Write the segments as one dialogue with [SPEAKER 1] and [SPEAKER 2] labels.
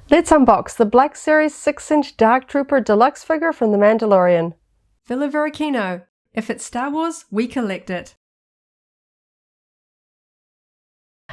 [SPEAKER 1] Let's unbox the Black Series 6-inch Dark Trooper Deluxe figure from The Mandalorian.
[SPEAKER 2] Varykino. If it's Star Wars, we collect it.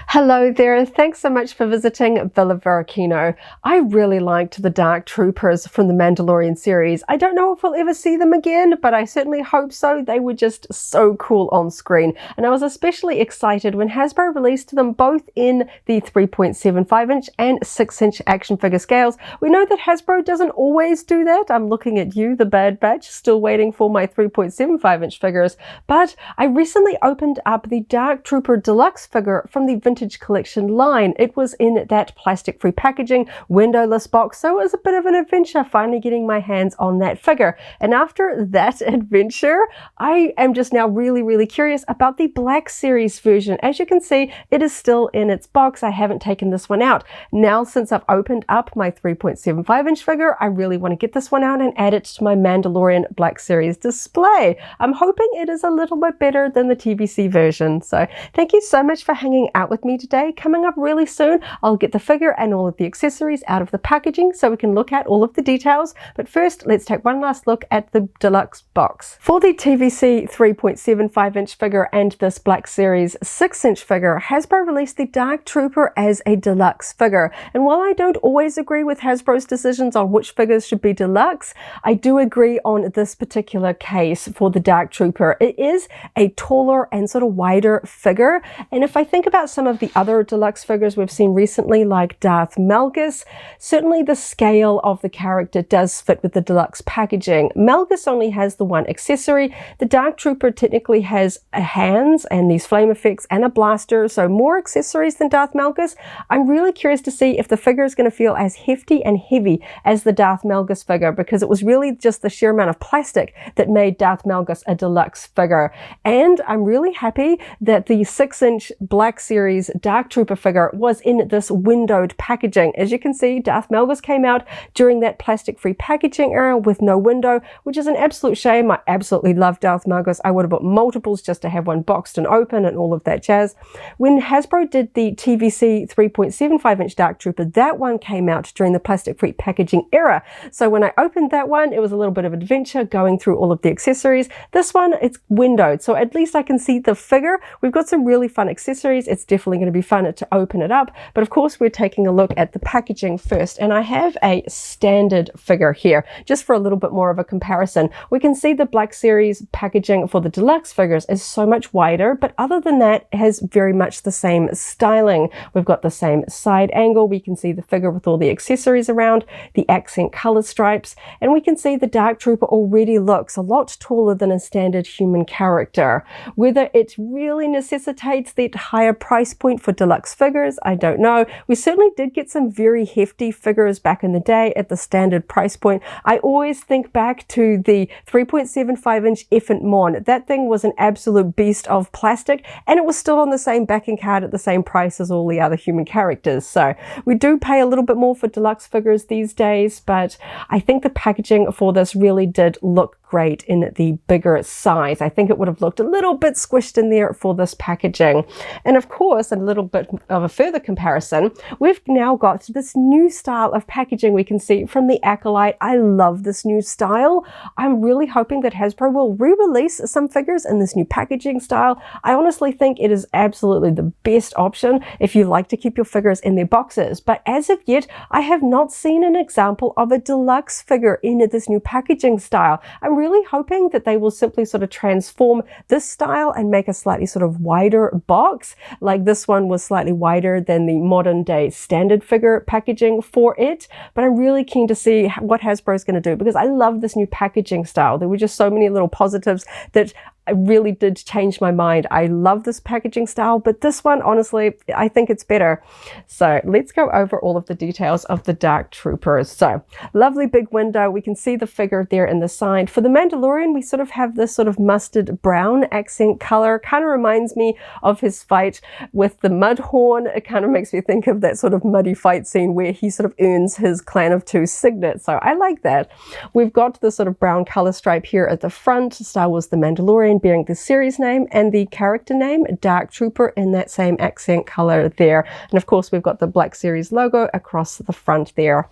[SPEAKER 1] Hello there, thanks so much for visiting Varykino. I really liked the Dark Troopers from the Mandalorian series. I don't know if we'll ever see them again, but I certainly hope so. They were just so cool on screen. And I was especially excited when Hasbro released them both in the 3.75-inch and 6-inch action figure scales. We know that Hasbro doesn't always do that. I'm looking at you, the Bad Batch, still waiting for my 3.75-inch figures. But I recently opened up the Dark Trooper Deluxe figure from the Vintage Collection line. It was in that plastic-free packaging, windowless box, so it was a bit of an adventure finally getting my hands on that figure. And after that adventure, I am just now really curious about the Black Series version. As you can see, it is still in its box. I haven't taken this one out. Now, since I've opened up my 3.75-inch figure, I really want to get this one out and add it to my Mandalorian Black Series display. I'm hoping it is a little bit better than the TVC version. So thank you so much for hanging out with me today. Coming up really soon, I'll get the figure and all of the accessories out of the packaging so we can look at all of the details. But first, let's take one last look at the deluxe box. For the TVC 3.75-inch figure and this Black Series 6-inch figure, Hasbro released the Dark Trooper as a deluxe figure. And while I don't always agree with Hasbro's decisions on which figures should be deluxe, I do agree on this particular case for the Dark Trooper. It is a taller and sort of wider figure. And if I think about some of the other deluxe figures we've seen recently, like Darth Malgus, certainly the scale of the character does fit with the deluxe packaging. Malgus only has the one accessory. The Dark Trooper technically has hands and these flame effects and a blaster, so more accessories than Darth Malgus. I'm really curious to see if the figure is going to feel as hefty and heavy as the Darth Malgus figure, because it was really just the sheer amount of plastic that made Darth Malgus a deluxe figure. And I'm really happy that the 6-inch Black Series Dark Trooper figure was in this windowed packaging. As you can see, Darth Malgus came out during that plastic-free packaging era with no window, which is an absolute shame. I absolutely love Darth Malgus. I would have bought multiples just to have one boxed and open and all of that jazz. When Hasbro did the TVC 3.75-inch Dark Trooper, that one came out during the plastic-free packaging era. So when I opened that one, it was a little bit of adventure going through all of the accessories. This one, it's windowed, so at least I can see the figure. We've got some really fun accessories. It's definitely going to be fun to open it up, but of course we're taking a look at the packaging first, and I have a standard figure here just for a little bit more of a comparison. We can see the Black Series packaging for the deluxe figures is so much wider, but other than that, it has very much the same styling. We've got the same side angle. We can see the figure with all the accessories around, the accent color stripes, and we can see the Dark Trooper already looks a lot taller than a standard human character. Whether it really necessitates that higher price point for deluxe figures, I don't know. We certainly did get some very hefty figures back in the day at the standard price point. I always think back to the 3.75-inch Effant Mon. That thing was an absolute beast of plastic, and it was still on the same backing card at the same price as all the other human characters. So we do pay a little bit more for deluxe figures these days, but I think the packaging for this really did look great in the bigger size. I think it would have looked a little bit squished in there for this packaging. And of course, a little bit of a further comparison, we've now got this new style of packaging we can see from the Acolyte. I love this new style. I'm really hoping that Hasbro will re-release some figures in this new packaging style. I honestly think it is absolutely the best option if you like to keep your figures in their boxes. But as of yet, I have not seen an example of a deluxe figure in this new packaging style. I'm really hoping that they will simply sort of transform this style and make a slightly sort of wider box. Like this one was slightly wider than the modern day standard figure packaging for it. But I'm really keen to see what Hasbro is going to do, because I love this new packaging style. There were just so many little positives that I really did change my mind. I love this packaging style, but this one, honestly, I think it's better. So let's go over all of the details of the Dark Troopers. So lovely big window. We can see the figure there in the side. For the Mandalorian, we sort of have this sort of mustard brown accent color. Kind of reminds me of his fight with the Mudhorn. It kind of makes me think of that sort of muddy fight scene where he sort of earns his Clan of Two signet. So I like that. We've got the sort of brown color stripe here at the front, Star Wars The Mandalorian, design bearing the series name and the character name, Dark Trooper, in that same accent color there. And of course, we've got the Black Series logo across the front there.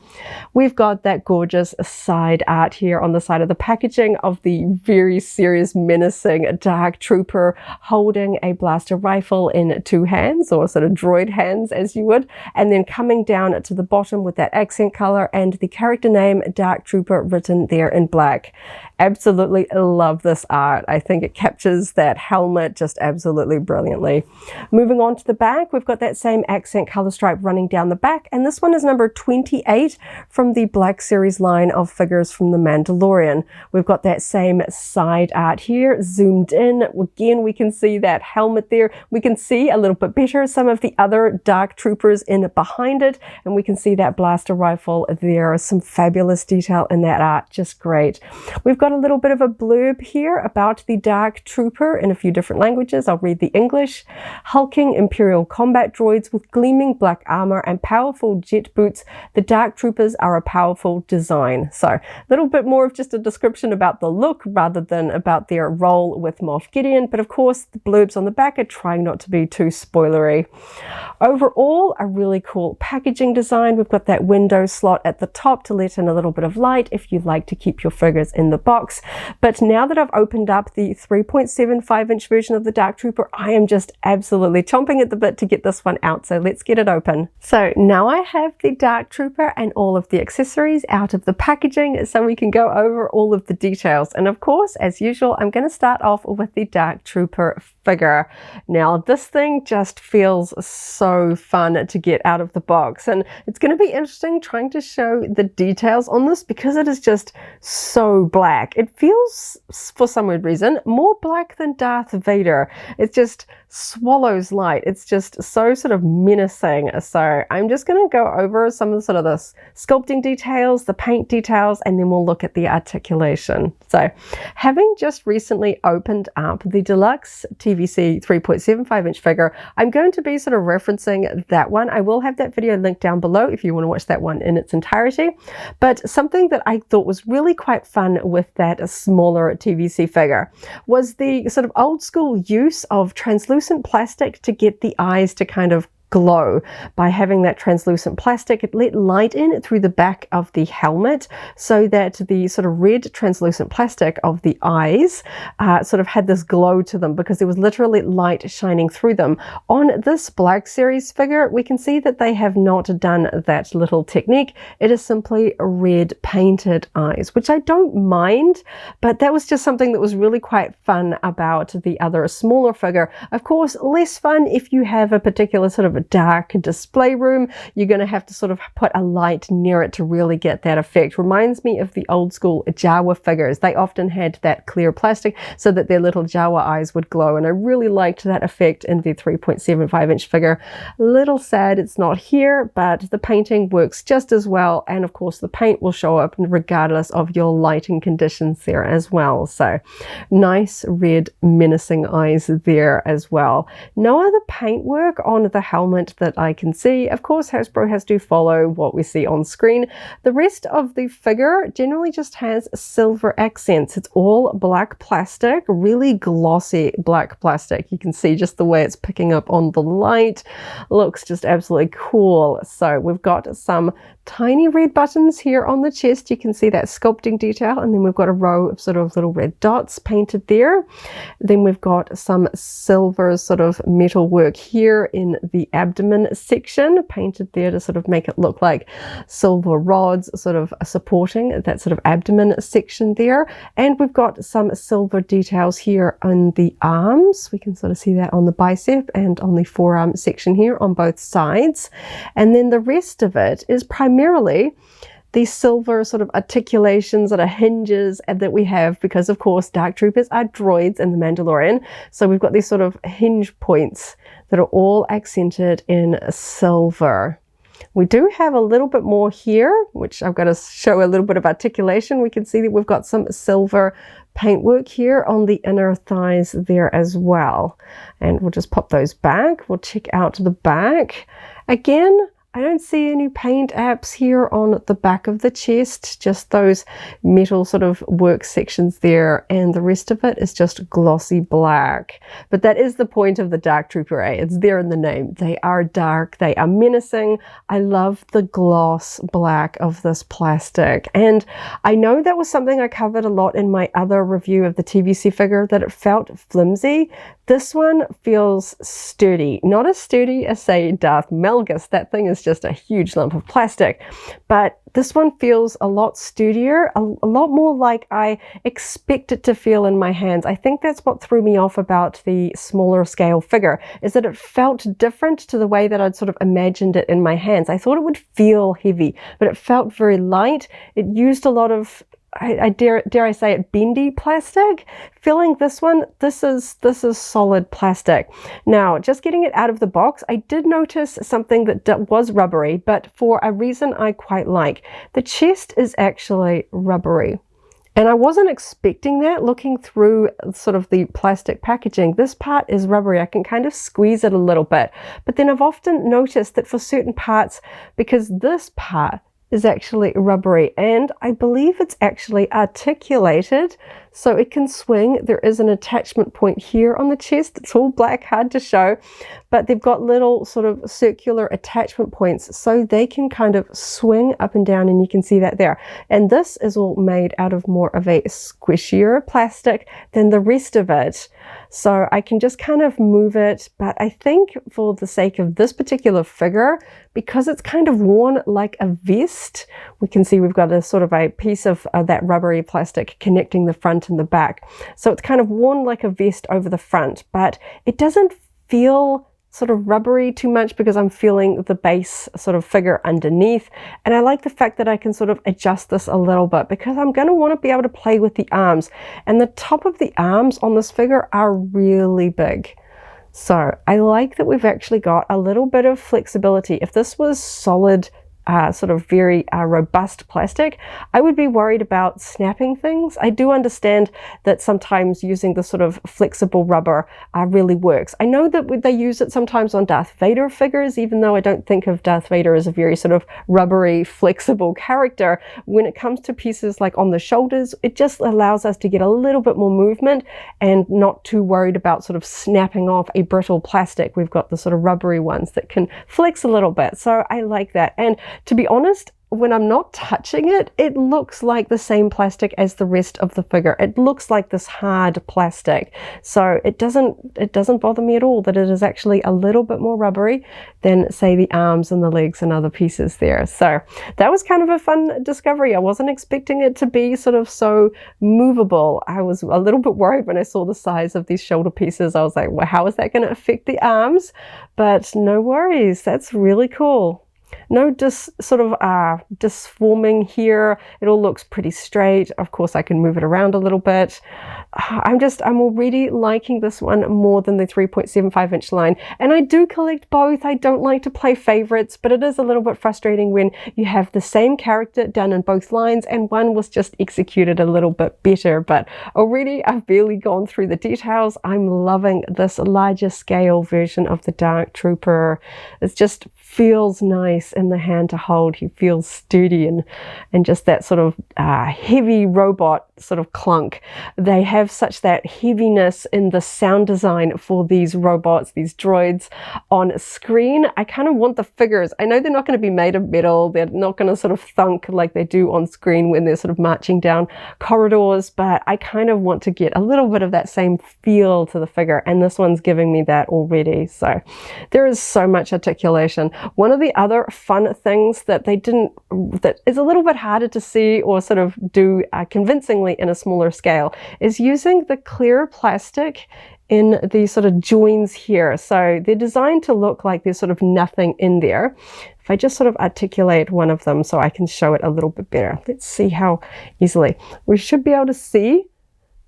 [SPEAKER 1] We've got that gorgeous side art here on the side of the packaging of the very serious, menacing Dark Trooper holding a blaster rifle in two hands, or sort of droid hands as you would, and then coming down to the bottom with that accent color and the character name Dark Trooper written there in black. Absolutely love this art. I think it captures that helmet just absolutely brilliantly. Moving on to the back, we've got that same accent color stripe running down the back, and this one is number 28 from the Black Series line of figures from the Mandalorian. We've got that same side art here, zoomed in. Again, we can see that helmet there. We can see a little bit better some of the other Dark Troopers in behind it, and we can see that blaster rifle there. Some fabulous detail in that art, just great. We've got a little bit of a blurb here about the Dark Trooper in a few different languages. I'll read the English. Hulking Imperial combat droids with gleaming black armor and powerful jet boots, the Dark Troopers are a powerful design. So a little bit more of just a description about the look rather than about their role with Moff Gideon, but of course the blurbs on the back are trying not to be too spoilery. Overall, a really cool packaging design. We've got that window slot at the top to let in a little bit of light if you'd like to keep your figures in the box. But now that I've opened up the 3.75-inch version of the Dark Trooper, I am just absolutely chomping at the bit to get this one out. So let's get it open. So now I have the Dark Trooper and all of the accessories out of the packaging so we can go over all of the details. And of course, as usual, I'm going to start off with the Dark Trooper figure. Now this thing just feels so fun to get out of the box, and it's going to be interesting trying to show the details on this because it is just so black. It feels, for some weird reason, more black than Darth Vader. It just swallows light. It's just so sort of menacing. So I'm just going to go over some of the sort of the sculpting details, the paint details, and then we'll look at the articulation. So having just recently opened up the deluxe TVC 3.75-inch figure, I'm going to be sort of referencing that one. I will have that video linked down below if you want to watch that one in its entirety. But something that I thought was really quite fun with that smaller TVC figure was the sort of old school use of translucent plastic to get the eyes to kind of glow. By having that translucent plastic, it let light in through the back of the helmet so that the sort of red translucent plastic of the eyes sort of had this glow to them because there was literally light shining through them. On this Black Series figure, we can see that they have not done that little technique. It is simply red painted eyes, which I don't mind, but that was just something that was really quite fun about the other smaller figure. Of course, less fun if you have a particular sort of dark display room. You're going to have to sort of put a light near it to really get that effect. Reminds me of the old school Jawa figures. They often had that clear plastic so that their little Jawa eyes would glow, and I really liked that effect in the 3.75-inch figure. A little sad it's not here, but the painting works just as well, and of course the paint will show up regardless of your lighting conditions there as well. So nice red menacing eyes there as well. No other paintwork on the helmet that I can see. Of course, Hasbro has to follow what we see on screen. The rest of the figure generally just has silver accents. It's all black plastic, really glossy black plastic. You can see just the way it's picking up on the light. Looks just absolutely cool. So we've got some tiny red buttons here on the chest. You can see that sculpting detail, and then we've got a row of sort of little red dots painted there. Then we've got some silver sort of metal work here in the abdomen section, painted there to sort of make it look like silver rods sort of supporting that sort of abdomen section there. And we've got some silver details here on the arms. We can sort of see that on the bicep and on the forearm section here on both sides. And then the rest of it is primarily these silver sort of articulations that are hinges that we have because, of course, Dark Troopers are droids in The Mandalorian. So we've got these sort of hinge points that are all accented in silver. We do have a little bit more here, which I've got to show a little bit of articulation. We can see that we've got some silver paintwork here on the inner thighs there as well. And we'll just pop those back. We'll check out the back. Again, I don't see any paint apps here on the back of the chest, just those metal sort of work sections there, and the rest of it is just glossy black. But that is the point of the Dark Trooper, eh? It's there in the name. They are dark, they are menacing. I love the gloss black of this plastic, and I know that was something I covered a lot in my other review of the TVC figure, that it felt flimsy. This one feels sturdy, not as sturdy as, say, Darth Malgus. That thing is just a huge lump of plastic, but this one feels a lot sturdier, a lot more like I expect it to feel in my hands. I think that's what threw me off about the smaller scale figure, is that it felt different to the way that I'd sort of imagined it in my hands. I thought it would feel heavy, but it felt very light. It used a lot of, I dare I say it, bendy plastic. Feeling this one, this is solid plastic. Now, just getting it out of the box, I did notice something that was rubbery, but for a reason I quite like. The chest is actually rubbery. And I wasn't expecting that looking through sort of the plastic packaging. This part is rubbery. I can kind of squeeze it a little bit. But then I've often noticed that for certain parts, because this part is actually rubbery, and I believe it's actually articulated so it can swing. There is an attachment point here on the chest. It's all black, hard to show, but they've got little sort of circular attachment points so they can kind of swing up and down, and you can see that there. And this is all made out of more of a squishier plastic than the rest of it, so I can just kind of move it. But I think for the sake of this particular figure, because it's kind of worn like a vest, we can see we've got a sort of a piece of that rubbery plastic connecting the front and the back. So it's kind of worn like a vest over the front, but it doesn't feel sort of rubbery too much because I'm feeling the base sort of figure underneath. And I like the fact that I can sort of adjust this a little bit because I'm going to want to be able to play with the arms. And the top of the arms on this figure are really big. So I like that we've actually got a little bit of flexibility. If this was solid, sort of very robust plastic, I would be worried about snapping things. I do understand that sometimes using the sort of flexible rubber really works. I know that they use it sometimes on Darth Vader figures, even though I don't think of Darth Vader as a very sort of rubbery, flexible character. When it comes to pieces like on the shoulders, it just allows us to get a little bit more movement and not too worried about sort of snapping off a brittle plastic. We've got the sort of rubbery ones that can flex a little bit. So I like that. And to be honest, when I'm not touching it, it looks like the same plastic as the rest of the figure. It looks like this hard plastic. So it doesn't bother me at all that it is actually a little bit more rubbery than, say, the arms and the legs and other pieces there. So that was kind of a fun discovery. I wasn't expecting it to be sort of so movable. I was a little bit worried when I saw the size of these shoulder pieces. I was like, well, how is that going to affect the arms? But no worries. That's really cool. No disforming here. It all looks pretty straight. Of course, I can move it around a little bit. I'm already liking this one more than the 3.75 inch line. And I do collect both. I don't like to play favorites, but it is a little bit frustrating when you have the same character done in both lines and one was just executed a little bit better. But already I've barely gone through the details. I'm loving this larger scale version of the Dark Trooper. It just feels nice in the hand to hold. He feels sturdy and just that sort of heavy robot sort of clunk. They have such that heaviness in the sound design for these robots, these droids on screen. I kind of want the figures. I know they're not going to be made of metal. They're not going to sort of thunk like they do on screen when they're sort of marching down corridors, but I kind of want to get a little bit of that same feel to the figure, and this one's giving me that already. So there is so much articulation. One of the other fun things that that is a little bit harder to see or sort of do convincingly in a smaller scale is using the clear plastic in the sort of joins here. So they're designed to look like there's sort of nothing in there. If I just sort of articulate one of them so I can show it a little bit better. Let's see how easily. We should be able to see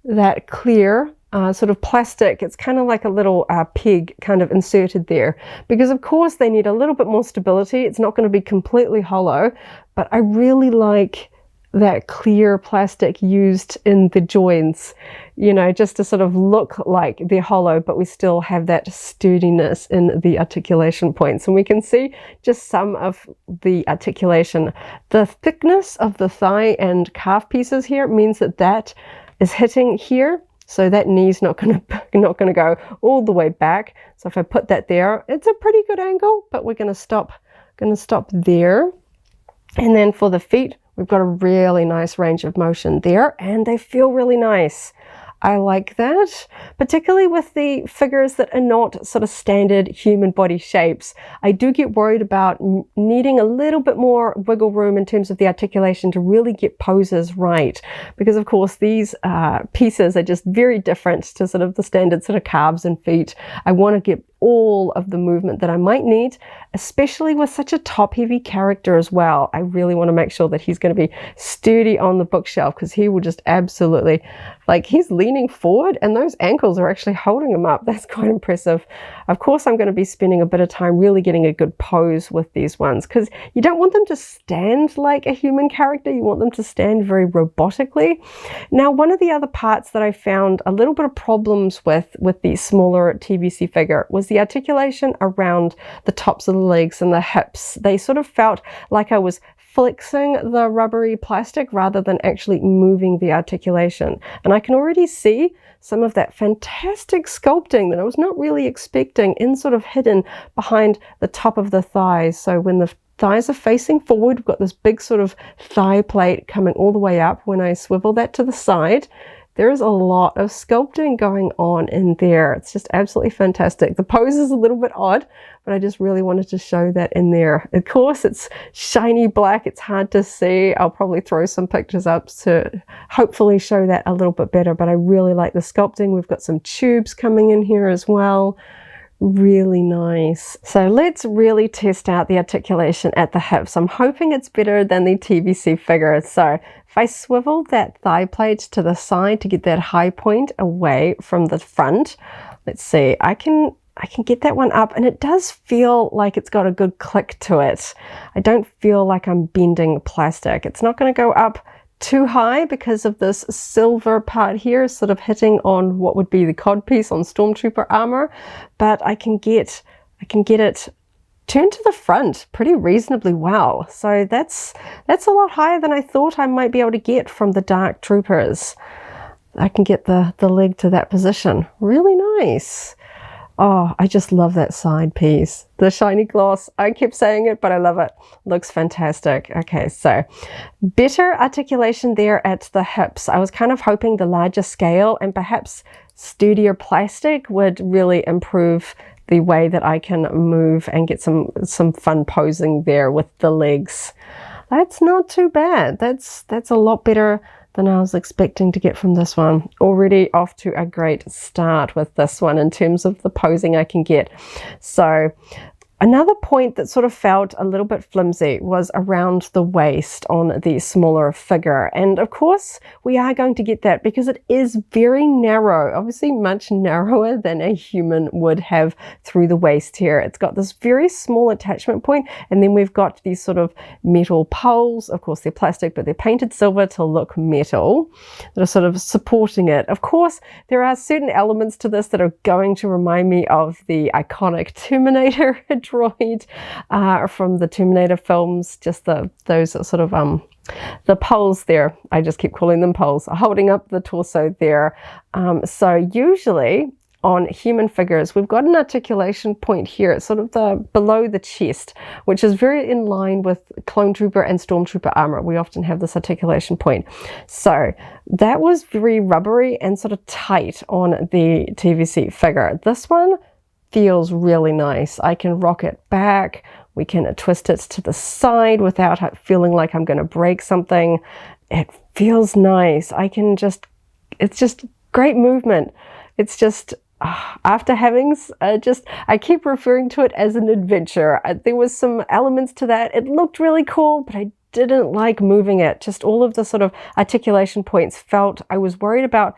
[SPEAKER 1] that clear sort of plastic. It's kind of like a little peg kind of inserted there, because of course they need a little bit more stability. It's not going to be completely hollow, but I really like that clear plastic used in the joints, you know, just to sort of look like they're hollow, but we still have that sturdiness in the articulation points. And we can see just some of the articulation. The thickness of the thigh and calf pieces here means that that is hitting here. So that knee's not gonna go all the way back. So if I put that there, it's a pretty good angle, but we're gonna stop there. And then for the feet, we've got a really nice range of motion there, and they feel really nice. I like that, particularly with the figures that are not sort of standard human body shapes. I do get worried about needing a little bit more wiggle room in terms of the articulation to really get poses right, because of course these pieces are just very different to sort of the standard sort of calves and feet. I want to get all of the movement that I might need, especially with such a top-heavy character as well. I really want to make sure that he's going to be sturdy on the bookshelf, because he will just absolutely, like, he's leaning forward and those ankles are actually holding him up. That's quite impressive. Of course, I'm going to be spending a bit of time really getting a good pose with these ones, because you don't want them to stand like a human character. You want them to stand very robotically. Now, one of the other parts that I found a little bit of problems with the smaller TVC figure was the articulation around the tops of the legs and the hips. They sort of felt like I was flexing the rubbery plastic rather than actually moving the articulation. And I can already see some of that fantastic sculpting that I was not really expecting in sort of hidden behind the top of the thighs. So when the thighs are facing forward, we've got this big sort of thigh plate coming all the way up. When I swivel that to the side, there is a lot of sculpting going on in there. It's just absolutely fantastic. The pose is a little bit odd, but I just really wanted to show that in there. Of course, it's shiny black. It's hard to see. I'll probably throw some pictures up to hopefully show that a little bit better, but I really like the sculpting. We've got some tubes coming in here as well. Really nice. So let's really test out the articulation at the hips. I'm hoping it's better than the TVC figure. So if I swivel that thigh plate to the side to get that high point away from the front, let's see, I can get that one up, and it does feel like it's got a good click to it. I don't feel like I'm bending plastic. It's not going to go up too high because of this silver part here sort of hitting on what would be the codpiece on Stormtrooper armor, but I can get it turned to the front pretty reasonably well. So that's a lot higher than I thought I might be able to get from the Dark Troopers. I can get the leg to that position. Really nice. Oh, I just love that side piece. The shiny gloss, I keep saying it, but I love it. Looks fantastic. Okay, so better articulation there at the hips. I was kind of hoping the larger scale and perhaps sturdier plastic would really improve the way that I can move and get some fun posing there with the legs. That's not too bad. That's a lot better than I was expecting to get from this one. Already off to a great start with this one in terms of the posing I can get. So another point that sort of felt a little bit flimsy was around the waist on the smaller figure. And of course, we are going to get that because it is very narrow, obviously much narrower than a human would have through the waist here. It's got this very small attachment point, and then we've got these sort of metal poles. Of course, they're plastic, but they're painted silver to look metal, that are sort of supporting it. Of course, there are certain elements to this that are going to remind me of the iconic Terminator droid from the Terminator films, just those sort of the poles there, I just keep calling them poles, holding up the torso there. So usually on human figures, we've got an articulation point here. It's sort of below the chest, which is very in line with Clone Trooper and Stormtrooper armor. We often have this articulation point. So that was very rubbery and sort of tight on the TVC figure. This one feels really nice. I can rock it back. We can twist it to the side without feeling like I'm going to break something. It feels nice. It's just great movement. It's just, after having I keep referring to it as an adventure. There was some elements to that. It looked really cool, but I didn't like moving it. Just all of the sort of articulation points felt, I was worried about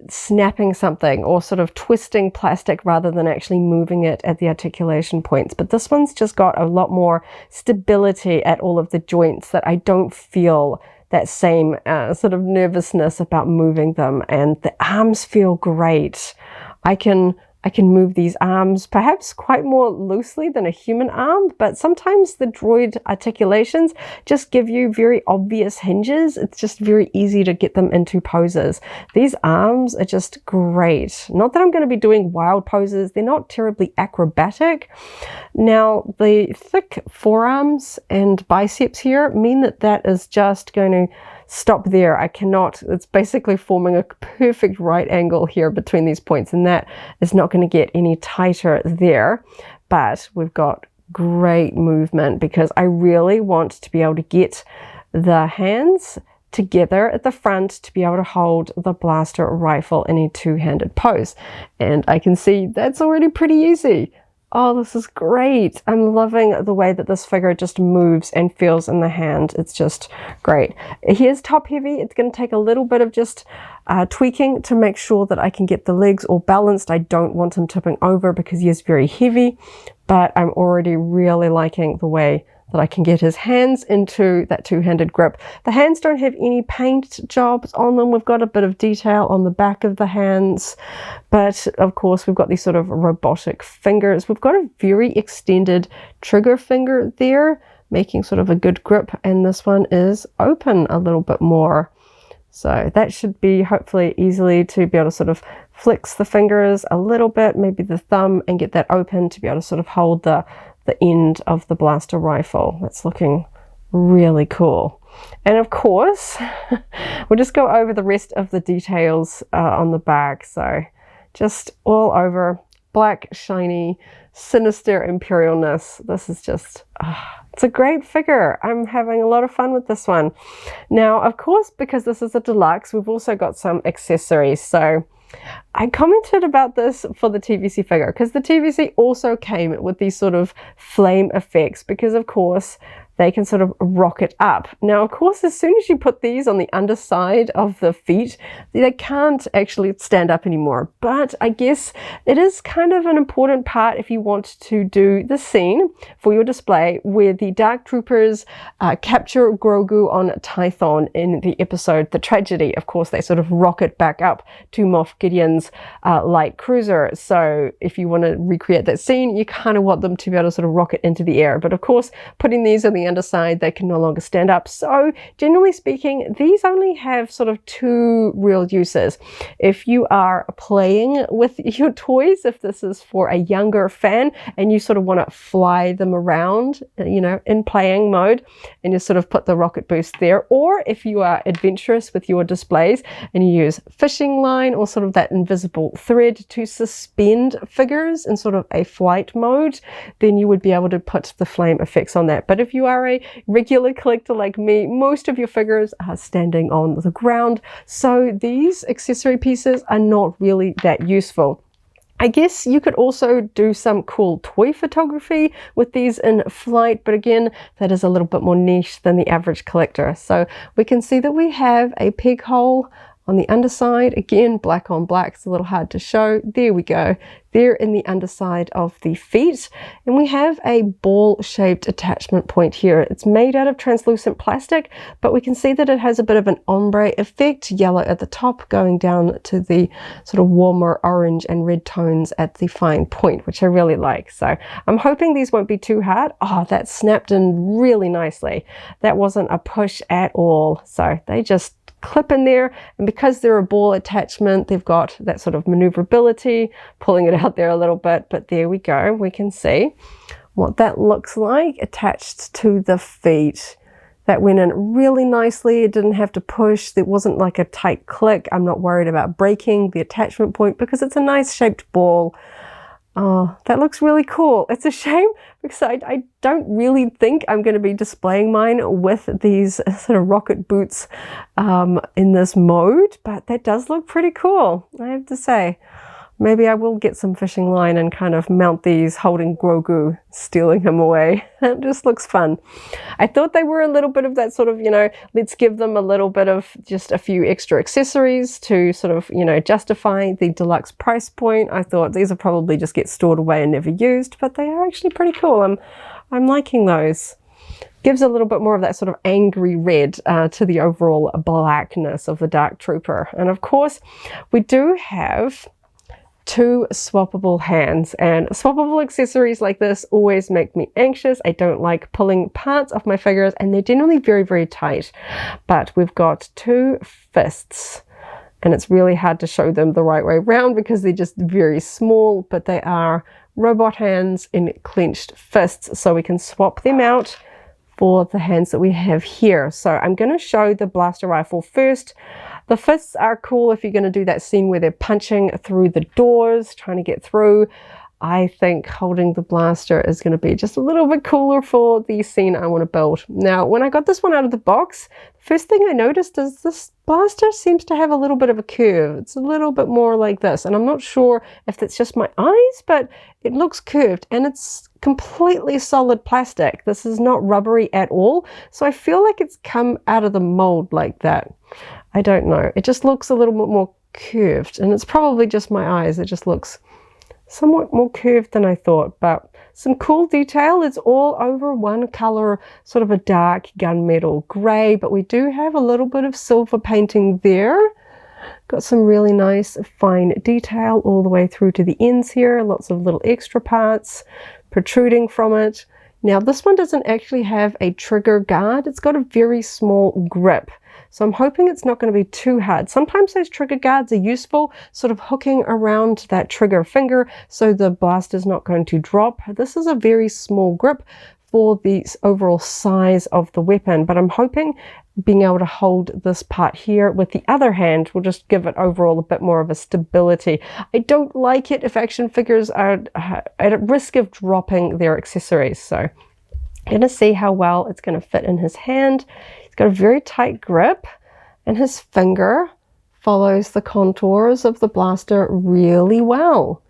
[SPEAKER 1] snapping something or sort of twisting plastic rather than actually moving it at the articulation points. But this one's just got a lot more stability at all of the joints that I don't feel that same sort of nervousness about moving them. And the arms feel great. I can move these arms perhaps quite more loosely than a human arm, but sometimes the droid articulations just give you very obvious hinges. It's just very easy to get them into poses. These arms are just great. Not that I'm going to be doing wild poses. They're not terribly acrobatic. Now, the thick forearms and biceps here mean that that is just going to stop there. I cannot, it's basically forming a perfect right angle here between these points, and that is not going to get any tighter there. But we've got great movement because I really want to be able to get the hands together at the front to be able to hold the blaster rifle in a two-handed pose. And I can see that's already pretty easy. Oh, this is great. I'm loving the way that this figure just moves and feels in the hand. It's just great. He is top heavy. It's going to take a little bit of just tweaking to make sure that I can get the legs all balanced. I don't want him tipping over because he is very heavy, but I'm already really liking the way that I can get his hands into that two-handed grip. The hands don't have any paint jobs on them. We've got a bit of detail on the back of the hands, but of course we've got these sort of robotic fingers. We've got a very extended trigger finger there, making sort of a good grip, and this one is open a little bit more. So that should be hopefully easily to be able to sort of flex the fingers a little bit, maybe the thumb, and get that open to be able to sort of hold the end of the blaster rifle. That's looking really cool. And of course, we'll just go over the rest of the details on the back. So just all over, black, shiny, sinister imperialness. This is just, it's a great figure. I'm having a lot of fun with this one. Now, of course, because this is a deluxe, we've also got some accessories. So I commented about this for the TVC figure because the TVC also came with these sort of flame effects because, of course, they can sort of rocket up. Now, of course, as soon as you put these on the underside of the feet, they can't actually stand up anymore. But I guess it is kind of an important part if you want to do the scene for your display where the Dark Troopers capture Grogu on Tython in the episode The Tragedy. Of course, they sort of rocket back up to Moff Gideon's light cruiser. So if you want to recreate that scene, you kind of want them to be able to sort of rocket into the air. But of course, putting these on the underside, they can no longer stand up. So generally speaking, these only have sort of two real uses. If you are playing with your toys, if this is for a younger fan and you sort of want to fly them around, you know, in playing mode, and you sort of put the rocket boost there, or if you are adventurous with your displays and you use fishing line or sort of that invisible thread to suspend figures in sort of a flight mode, then you would be able to put the flame effects on that. But if you are a regular collector like me, most of your figures are standing on the ground, so these accessory pieces are not really that useful. I guess you could also do some cool toy photography with these in flight, but again, that is a little bit more niche than the average collector. So we can see that we have a peg hole on the underside. Again, black on black, it's a little hard to show. There we go. There in the underside of the feet. And we have a ball-shaped attachment point here. It's made out of translucent plastic, but we can see that it has a bit of an ombre effect, yellow at the top, going down to the sort of warmer orange and red tones at the fine point, which I really like. So I'm hoping these won't be too hard. Oh, that snapped in really nicely. That wasn't a push at all. So they just clip in there, and because they're a ball attachment, they've got that sort of maneuverability, pulling it out there a little bit, but there we go. We can see what that looks like attached to the feet. That went in really nicely. It didn't have to push. There wasn't like a tight click. I'm not worried about breaking the attachment point because it's a nice shaped ball. Oh, that looks really cool. It's a shame because I don't really think I'm going to be displaying mine with these sort of rocket boots in this mode, but that does look pretty cool, I have to say. Maybe I will get some fishing line and kind of mount these holding Grogu, stealing him away. That just looks fun. I thought they were a little bit of that sort of, you know, let's give them a little bit of just a few extra accessories to sort of, you know, justify the deluxe price point. I thought these will probably just get stored away and never used, but they are actually pretty cool. I'm liking those. gives a little bit more of that sort of angry red to the overall blackness of the Dark Trooper. And of course, we do have 2 swappable hands, and swappable accessories like this always make me anxious. I don't like pulling parts of my figures, and they're generally very, very tight. But we've got 2 fists, and it's really hard to show them the right way around because they're just very small, but they are robot hands in clenched fists, so we can swap them out for the hands that we have here. So I'm going to show the blaster rifle first. The fists are cool if you're going to do that scene where they're punching through the doors, trying to get through. I think holding the blaster is going to be just a little bit cooler for the scene I want to build. Now, when I got this one out of the box, the first thing I noticed is this blaster seems to have a little bit of a curve. It's a little bit more like this, and I'm not sure if that's just my eyes, but it looks curved, and it's completely solid plastic. This is not rubbery at all, so I feel like it's come out of the mold like that. I don't know. It just looks a little bit more curved, and it's probably just my eyes. It just looks somewhat more curved than I thought, but some cool detail. It's all over one color, sort of a dark gunmetal gray, but we do have a little bit of silver painting there. Got some really nice fine detail all the way through to the ends here. Lots of little extra parts protruding from it. Now this one doesn't actually have a trigger guard. It's got a very small grip. So I'm hoping it's not going to be too hard. Sometimes those trigger guards are useful, sort of hooking around that trigger finger so the blaster's not going to drop. This is a very small grip for the overall size of the weapon, but I'm hoping being able to hold this part here with the other hand will just give it overall a bit more of a stability. I don't like it if action figures are at risk of dropping their accessories, so I'm going to see how well it's going to fit in his hand. He's got a very tight grip, and his finger follows the contours of the blaster really well.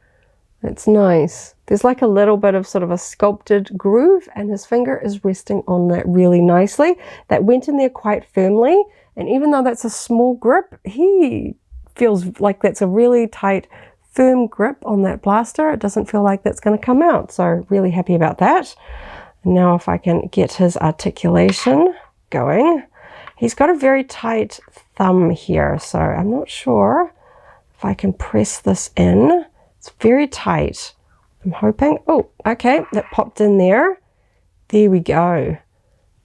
[SPEAKER 1] It's nice. There's like a little bit of sort of a sculpted groove, and his finger is resting on that really nicely. That went in there quite firmly, and even though that's a small grip, he feels like that's a really tight, firm grip on that blaster. It doesn't feel like that's going to come out, so really happy about that. And now if I can get his articulation going. He's got a very tight thumb here, so I'm not sure if I can press this in. It's very tight. I'm hoping, oh, okay, that popped in there. There we go.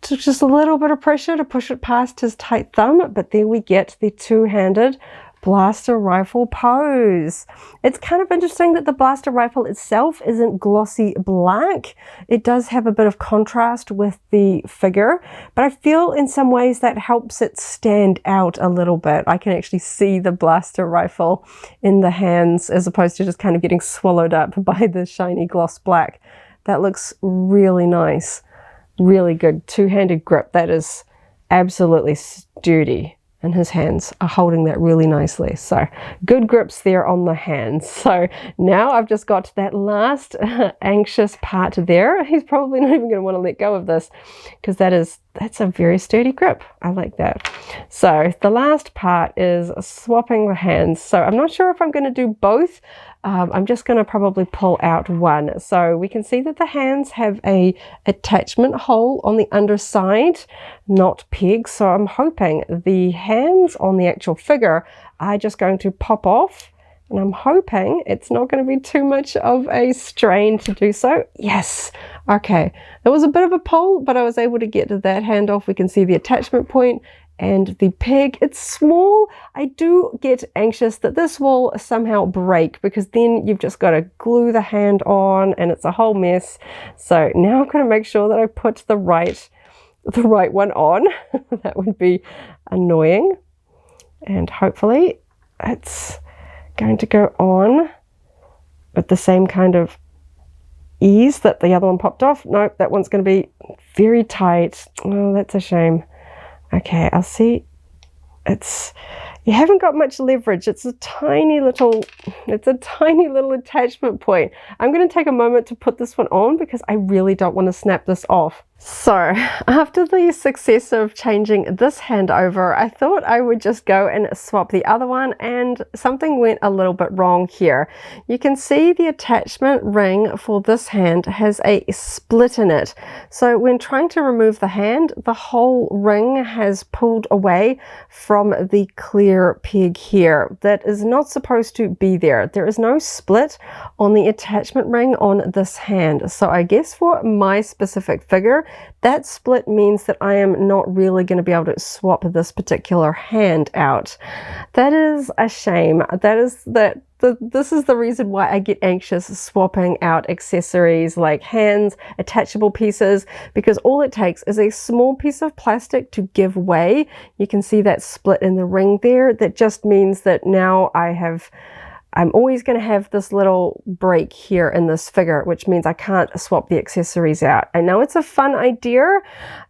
[SPEAKER 1] Took just a little bit of pressure to push it past his tight thumb, but there we get the two-handed blaster rifle pose. It's kind of interesting that the blaster rifle itself isn't glossy black. It does have a bit of contrast with the figure, but I feel in some ways that helps it stand out a little bit. I can actually see the blaster rifle in the hands as opposed to just kind of getting swallowed up by the shiny gloss black. That looks really nice. Really good two-handed grip. That is absolutely sturdy. And his hands are holding that really nicely. So good grips there on the hands. So now I've just got that last anxious part there. He's probably not even going to want to let go of this because that's a very sturdy grip. I like that. So the last part is swapping the hands. So I'm not sure if I'm going to do both. I'm just going to probably pull out one. So we can see that the hands have a attachment hole on the underside, not pegs. So I'm hoping the hands on the actual figure are just going to pop off. And I'm hoping it's not going to be too much of a strain to do so. Yes. Okay. It was a bit of a pull, but I was able to get that hand off. We can see the attachment point and the peg. It's small. I do get anxious that this will somehow break because then you've just got to glue the hand on and it's a whole mess. So now I'm going to make sure that I put the right one on. That would be annoying. And hopefully it's going to go on with the same kind of ease that the other one popped off. Nope, that one's going to be very tight. Oh, that's a shame. Okay, I'll see. You haven't got much leverage. It's a tiny little attachment point. I'm going to take a moment to put this one on because I really don't want to snap this off. So after the success of changing this hand over, I thought I would just go and swap the other one, and something went a little bit wrong here. You can see the attachment ring for this hand has a split in it. So when trying to remove the hand, the whole ring has pulled away from the clear peg here. That is not supposed to be there. There is no split on the attachment ring on this hand. So I guess for my specific figure, that split means that I am not really going to be able to swap this particular hand out. That is a shame. This is the reason why I get anxious swapping out accessories like hands, attachable pieces, because all it takes is a small piece of plastic to give way. You can see that split in the ring there. That just means that now I'm always going to have this little break here in this figure, which means I can't swap the accessories out. I know it's a fun idea,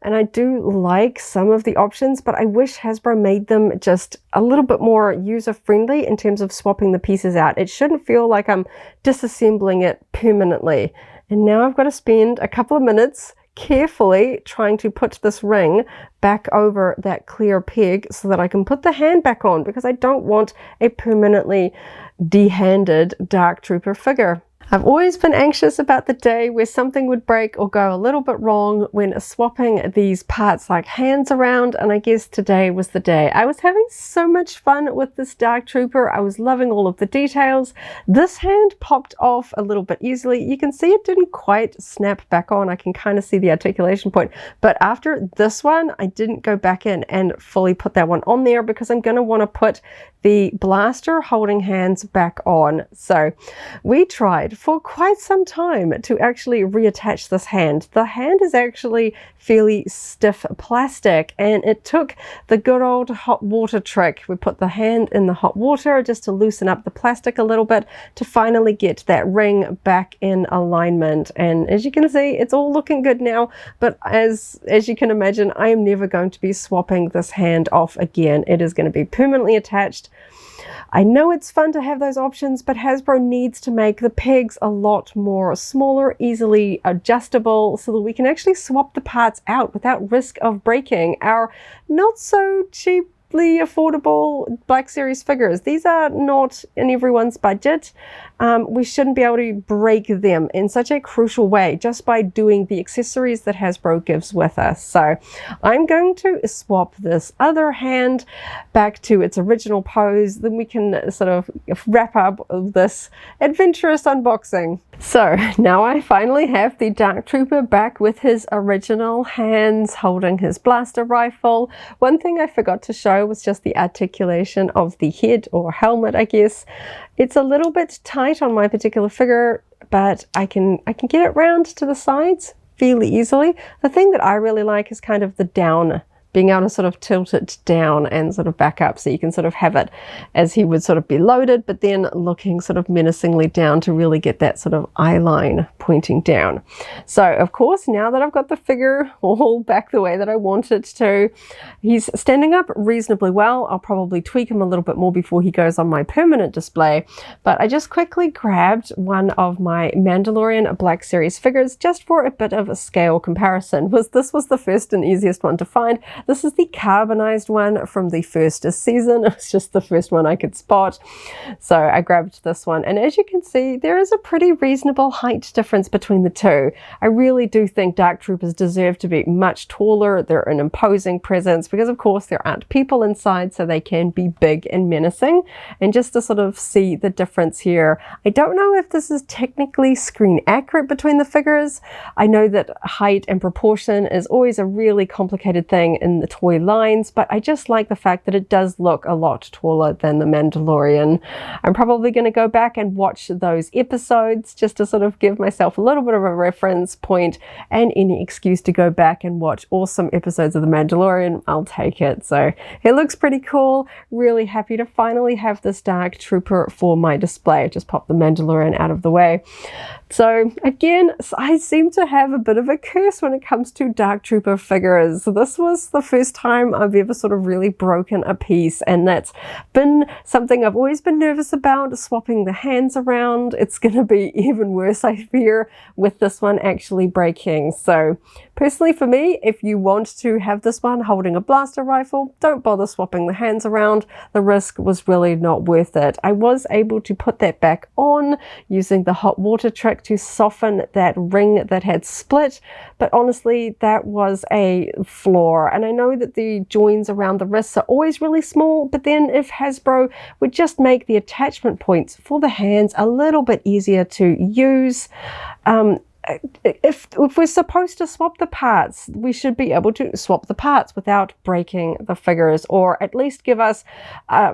[SPEAKER 1] and I do like some of the options, but I wish Hasbro made them just a little bit more user-friendly in terms of swapping the pieces out. It shouldn't feel like I'm disassembling it permanently. And now I've got to spend a couple of minutes carefully trying to put this ring back over that clear peg so that I can put the hand back on, because I don't want a permanently de-handed Dark Trooper figure. I've always been anxious about the day where something would break or go a little bit wrong when swapping these parts like hands around, and I guess today was the day. I was having so much fun with this Dark Trooper. I was loving all of the details. This hand popped off a little bit easily. You can see it didn't quite snap back on. I can kind of see the articulation point, but after this one, I didn't go back in and fully put that one on there because I'm going to want to put the blaster holding hands back on. So we tried for quite some time to actually reattach this hand. The hand is actually fairly stiff plastic, and it took the good old hot water trick. We put the hand in the hot water just to loosen up the plastic a little bit to finally get that ring back in alignment. And as you can see, it's all looking good now, but as you can imagine, I am never going to be swapping this hand off again. It is going to be permanently attached. I know it's fun to have those options, but Hasbro needs to make the pegs a lot more smaller, easily adjustable, so that we can actually swap the parts out without risk of breaking our not so cheaply affordable Black Series figures. These are not in everyone's budget. We shouldn't be able to break them in such a crucial way just by doing the accessories that Hasbro gives with us. So I'm going to swap this other hand back to its original pose. Then we can sort of wrap up this adventurous unboxing. So now I finally have the Dark Trooper back with his original hands holding his blaster rifle. One thing I forgot to show was just the articulation of the head, or helmet, I guess. It's a little bit tight on my particular figure, but I can get it round to the sides fairly easily. The thing that I really like is kind of the down, being able to sort of tilt it down and sort of back up, so you can sort of have it as he would sort of be loaded, but then looking sort of menacingly down to really get that sort of eye line pointing down. So of course, now that I've got the figure all back the way that I want it to, he's standing up reasonably well. I'll probably tweak him a little bit more before he goes on my permanent display, but I just quickly grabbed one of my Mandalorian Black Series figures just for a bit of a scale comparison. This was the first and easiest one to find. This is the carbonized one from the first season. It's just the first one I could spot. So I grabbed this one. And as you can see, there is a pretty reasonable height difference between the two. I really do think Dark Troopers deserve to be much taller. They're an imposing presence because, of course, there aren't people inside, so they can be big and menacing. And just to sort of see the difference here, I don't know if this is technically screen accurate between the figures. I know that height and proportion is always a really complicated thing in the toy lines, but I just like the fact that it does look a lot taller than the Mandalorian. I'm probably going to go back and watch those episodes just to sort of give myself a little bit of a reference point, and any excuse to go back and watch awesome episodes of the Mandalorian, I'll take it. So it looks pretty cool. Really happy to finally have this Dark Trooper for my display. Just pop the Mandalorian out of the way. So again, I seem to have a bit of a curse when it comes to Dark Trooper figures. This was the first time I've ever sort of really broken a piece, and that's been something I've always been nervous about, swapping the hands around. It's going to be even worse, I fear, with this one actually breaking. So personally for me, if you want to have this one holding a blaster rifle, don't bother swapping the hands around. The risk was really not worth it. I was able to put that back on using the hot water trick to soften that ring that had split, but honestly that was a flaw. And I know that the joins around the wrists are always really small, but then if Hasbro would just make the attachment points for the hands a little bit easier to use, if we're supposed to swap the parts, we should be able to swap the parts without breaking the figures, or at least give us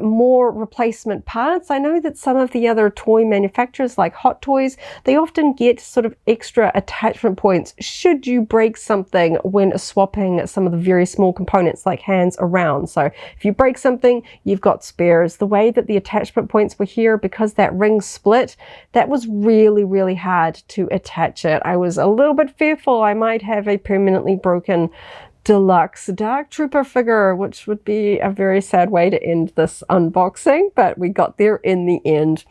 [SPEAKER 1] more replacement parts. I know that some of the other toy manufacturers like Hot Toys, they often get sort of extra attachment points should you break something when swapping some of the very small components like hands around. So if you break something, you've got spares. The way that the attachment points were here, because that ring split, that was really, really hard to attach it. I was a little bit fearful I might have a permanently broken deluxe Dark Trooper figure, which would be a very sad way to end this unboxing, but we got there in the end.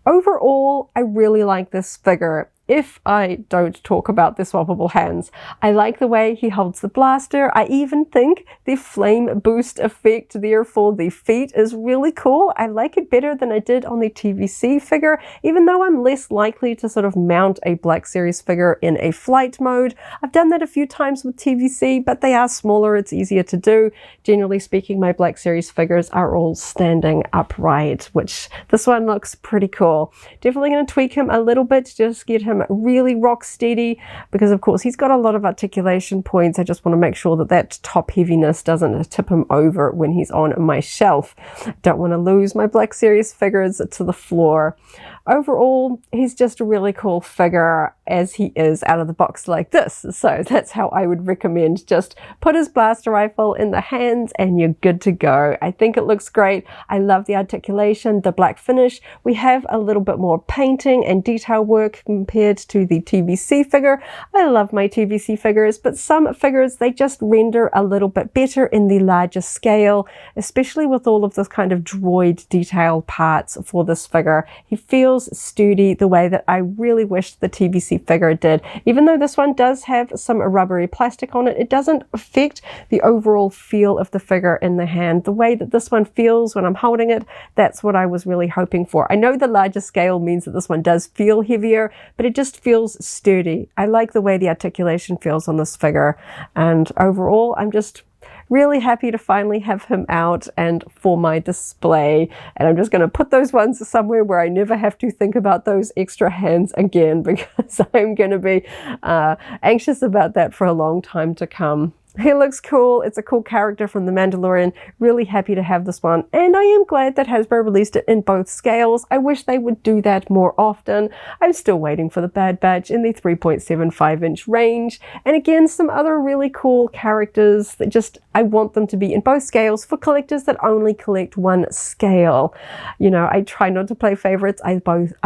[SPEAKER 1] Overall, I really like this figure. If I don't talk about the swappable hands, I like the way he holds the blaster. I even think the flame boost effect there for the feet is really cool. I like it better than I did on the TVC figure, even though I'm less likely to sort of mount a Black Series figure in a flight mode. I've done that a few times with TVC, but they are smaller. It's easier to do. Generally speaking, my Black Series figures are all standing upright, which this one looks pretty cool. Definitely going to tweak him a little bit to just get him really rock steady, because of course he's got a lot of articulation points. I just want to make sure that that top heaviness doesn't tip him over when he's on my shelf. Don't want to lose my Black Series figures to the floor. Overall, he's just a really cool figure as he is out of the box like this. So that's how I would recommend. Just put his blaster rifle in the hands and you're good to go. I think it looks great. I love the articulation, the black finish. We have a little bit more painting and detail work compared to the TVC figure. I love my TVC figures, but some figures, they just render a little bit better in the larger scale, especially with all of this kind of droid detail parts for this figure. He feels sturdy the way that I really wish the TVC figure did. Even though this one does have some rubbery plastic on it, it doesn't affect the overall feel of the figure in the hand. The way that this one feels when I'm holding it, that's what I was really hoping for. I know the larger scale means that this one does feel heavier, but it just feels sturdy. I like the way the articulation feels on this figure, and overall I'm just really happy to finally have him out and for my display. And I'm just going to put those ones somewhere where I never have to think about those extra hands again, because I'm going to be anxious about that for a long time to come. He looks cool. It's a cool character from The Mandalorian. Really happy to have this one. And I am glad that Hasbro released it in both scales. I wish they would do that more often. I'm still waiting for the Bad Batch in the 3.75-inch range. And again, some other really cool characters that just, I want them to be in both scales for collectors that only collect one scale. You know, I try not to play favorites. I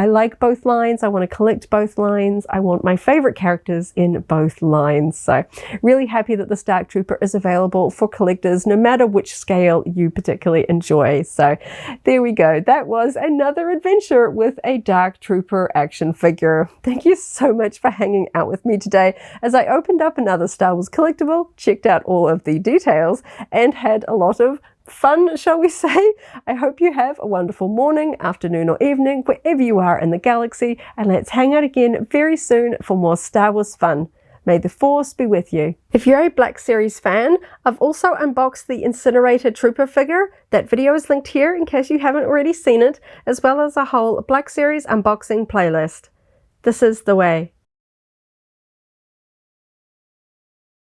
[SPEAKER 1] like both lines. I want to collect both lines. I want my favorite characters in both lines. So really happy that this Dark Trooper is available for collectors no matter which scale you particularly enjoy. So there we go. That was another adventure with a Dark Trooper action figure. Thank you so much for hanging out with me today as I opened up another Star Wars collectible, checked out all of the details, and had a lot of fun, shall we say. I hope you have a wonderful morning, afternoon, or evening wherever you are in the galaxy, and let's hang out again very soon for more Star Wars fun. May the Force be with you. If you're a Black Series fan, I've also unboxed the Incinerator Trooper figure. That video is linked here in case you haven't already seen it, as well as a whole Black Series unboxing playlist. This is the way.